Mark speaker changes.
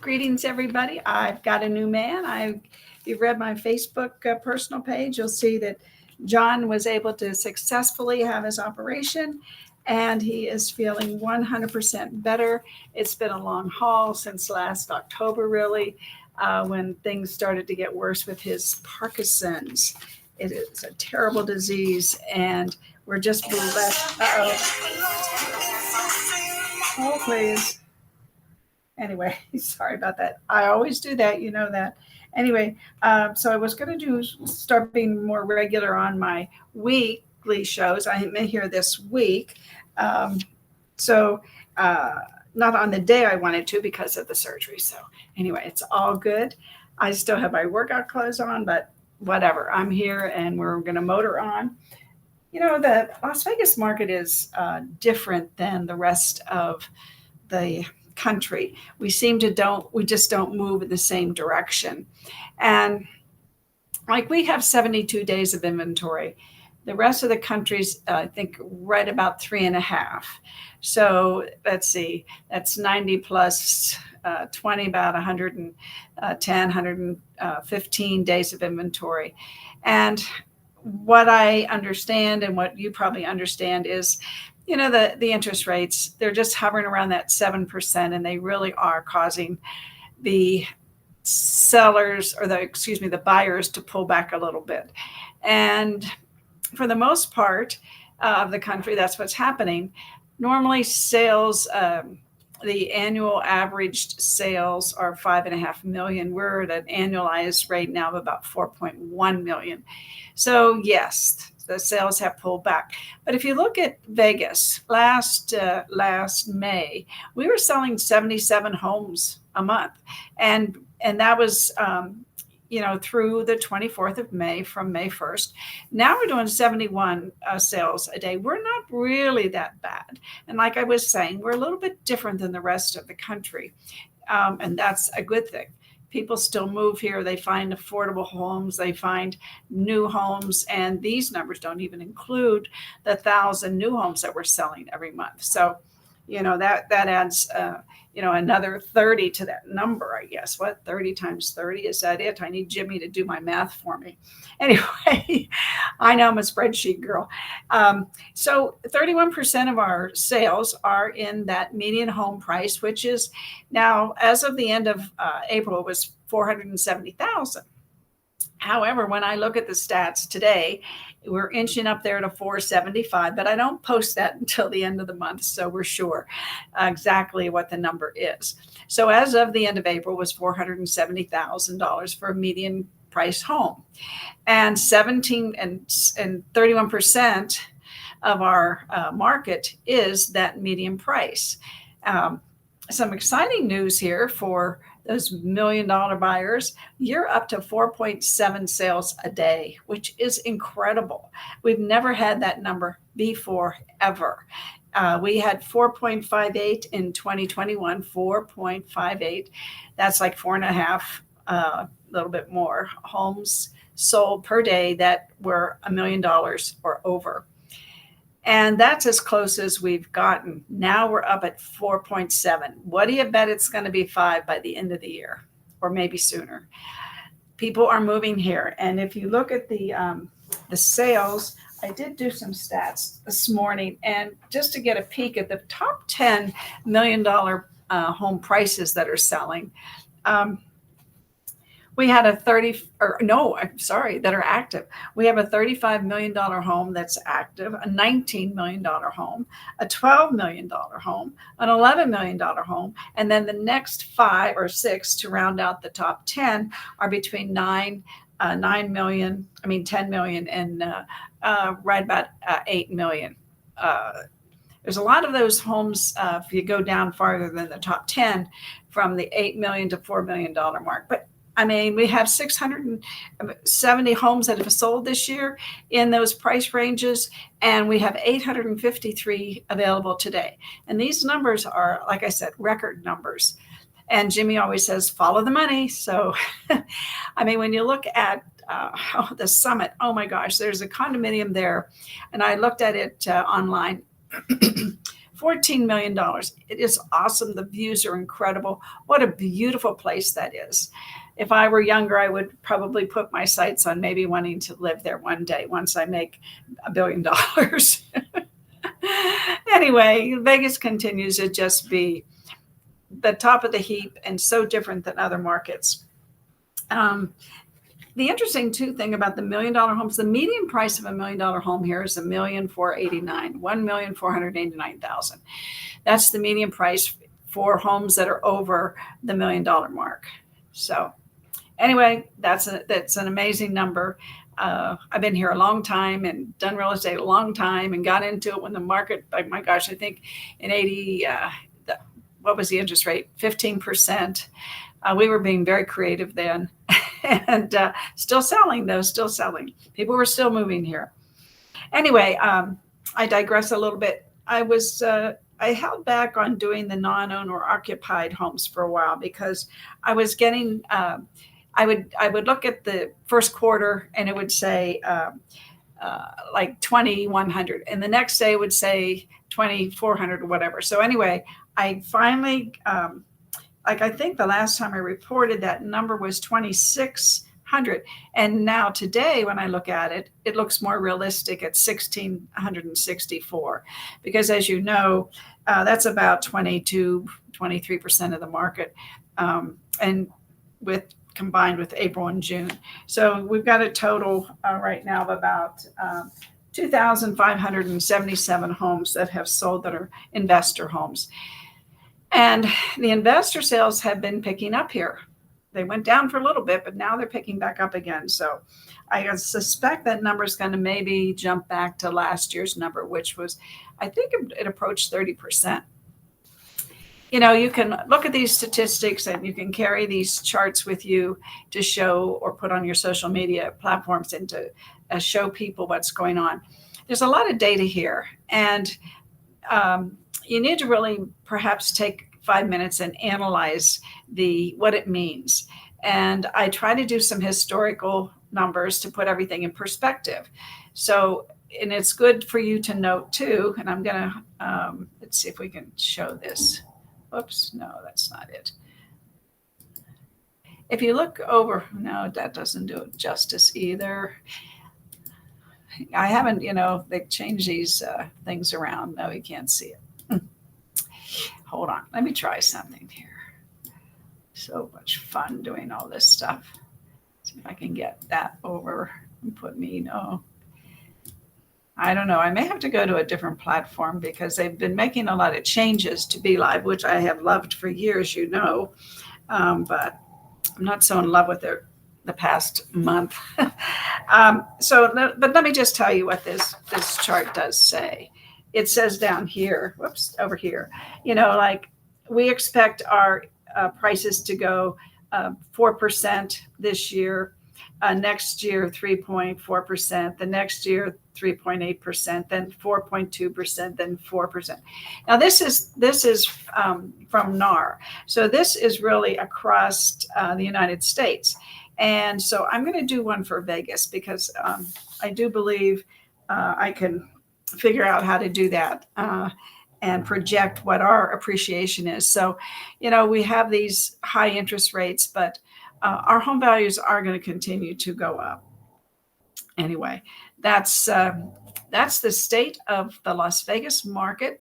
Speaker 1: Greetings, everybody. I've got a new man. If you've read my Facebook personal page, you'll see that John was able to successfully have his operation, and he is feeling 100% better. It's been a long haul since last October, really, when things started to get worse with his Parkinson's. It is a terrible disease, and we're just blessed. Oh, please. Anyway, sorry about that. I always do that, you know that. Anyway, so I was going to start being more regular on my weekly shows. I may hear this week. So not on the day I wanted to because of the surgery. So anyway, it's all good. I still have my workout clothes on, but whatever. I'm here and we're going to motor on. You know, the Las Vegas market is different than the rest of the country. We just don't move in the same direction. And like we have 72 days of inventory. The rest of the country's, I think, right about 3.5. So let's see, that's 90 plus 20, about 110, 115 days of inventory. And what I understand and what you probably understand is, you know, the interest rates, they're just hovering around that 7%, and they really are causing the sellers or the buyers to pull back a little bit. And for the most part of the country, that's what's happening. Normally sales, the annual averaged sales are 5.5 million. We're at an annualized rate now of about 4.1 million. So yes, the sales have pulled back. But if you look at Vegas last May, we were selling 77 homes a month, and that was through the 24th of May, from May 1st. Now we're doing 71 sales a day. We're not really that bad. And like I was saying, we're a little bit different than the rest of the country. And that's a good thing. People still move here. They find affordable homes. They find new homes. And these numbers don't even include the 1,000 new homes that we're selling every month. So, that adds, another 30 to that number, I guess. What, 30 times 30? Is that it? I need Jimmy to do my math for me. Anyway, I know I'm a spreadsheet girl. So 31% of our sales are in that median home price, which is now, as of the end of April, it was $470,000. However, when I look at the stats today, we're inching up there to 475, but I don't post that until the end of the month, so we're sure exactly what the number is. So as of the end of April was $470,000 for a median price home, and 31% of our market is that median price. Some exciting news here for those $1 million buyers. You're up to 4.7 sales a day, which is incredible. We've never had that number before, ever. We had 4.58 in 2021, 4.58. That's like 4.5, a little bit more homes sold per day that were $1 million or over. And that's as close as we've gotten. Now we're up at 4.7. What do you bet it's going to be 5 by the end of the year, or maybe sooner? People are moving here. And if you look at the sales, I did do some stats this morning, and just to get a peek at the top 10 $1 million home prices that are selling. We had that are active. We have a $35 million home that's active, a $19 million home, a $12 million home, an $11 million home. And then the next 5 or 6 to round out the top 10 are between 10 million and right about 8 million. There's a lot of those homes, if you go down farther than the top 10, from the $8 million to $4 million mark. But I mean, we have 670 homes that have sold this year in those price ranges, and we have 853 available today. And these numbers are, like I said, record numbers. And Jimmy always says, follow the money. So, I mean, when you look at the Summit, oh my gosh, there's a condominium there. And I looked at it online. $14 million. It is awesome. The views are incredible. What a beautiful place that is. If I were younger, I would probably put my sights on maybe wanting to live there one day once I make $1 billion. Anyway, Vegas continues to just be the top of the heap and so different than other markets. The interesting thing about the $1 million homes, the median price of $1 million home here is $1,489,000, $1,489,000. That's the median price for homes that are over the $1 million mark. So anyway, that's an amazing number. I've been here a long time and done real estate a long time and got into it when the market, like my gosh, I think in 80, what was the interest rate? 15%. We were being very creative then and still selling though, still selling. People were still moving here. Anyway, I digress a little bit. I held back on doing the non-owner occupied homes for a while because I was getting, I would look at the first quarter and it would say like 2,100, and the next day it would say 2,400 or whatever. So anyway, I finally, I think the last time I reported that number was 2,600. And now today, when I look at it, it looks more realistic at 1,664. Because as you know, that's about 22, 23% of the market. And combined with April and June. So we've got a total right now of about 2,577 homes that have sold that are investor homes. And the investor sales have been picking up here. They went down for a little bit, but now they're picking back up again. So I suspect that number is going to maybe jump back to last year's number, which was, I think it approached 30%. You know, you can look at these statistics and you can carry these charts with you to show or put on your social media platforms and to show people what's going on. There's a lot of data here, and you need to really perhaps take 5 minutes and analyze what it means. And I try to do some historical numbers to put everything in perspective. So, and it's good for you to note too. And I'm going to, let's see if we can show this. Oops, no, that's not it. If you look over, no, that doesn't do it justice either. I haven't, they changed these things around. No, you can't see it. Hold on, let me try something here. So much fun doing all this stuff. See if I can get that over and put me, no. I don't know. I may have to go to a different platform because they've been making a lot of changes to Be Live, which I have loved for years, but I'm not so in love with it the past month. But let me just tell you what this chart does say. It says down here, over here, like we expect our prices to go 4% this year, next year 3.4%, the next year 3.8%, then 4.2%, then 4%. Now this is from NAR, so this is really across the United States, and so I'm going to do one for Vegas because I do believe I can figure out how to do that and project what our appreciation is. So, we have these high interest rates, but our home values are going to continue to go up. Anyway, that's the state of the Las Vegas market.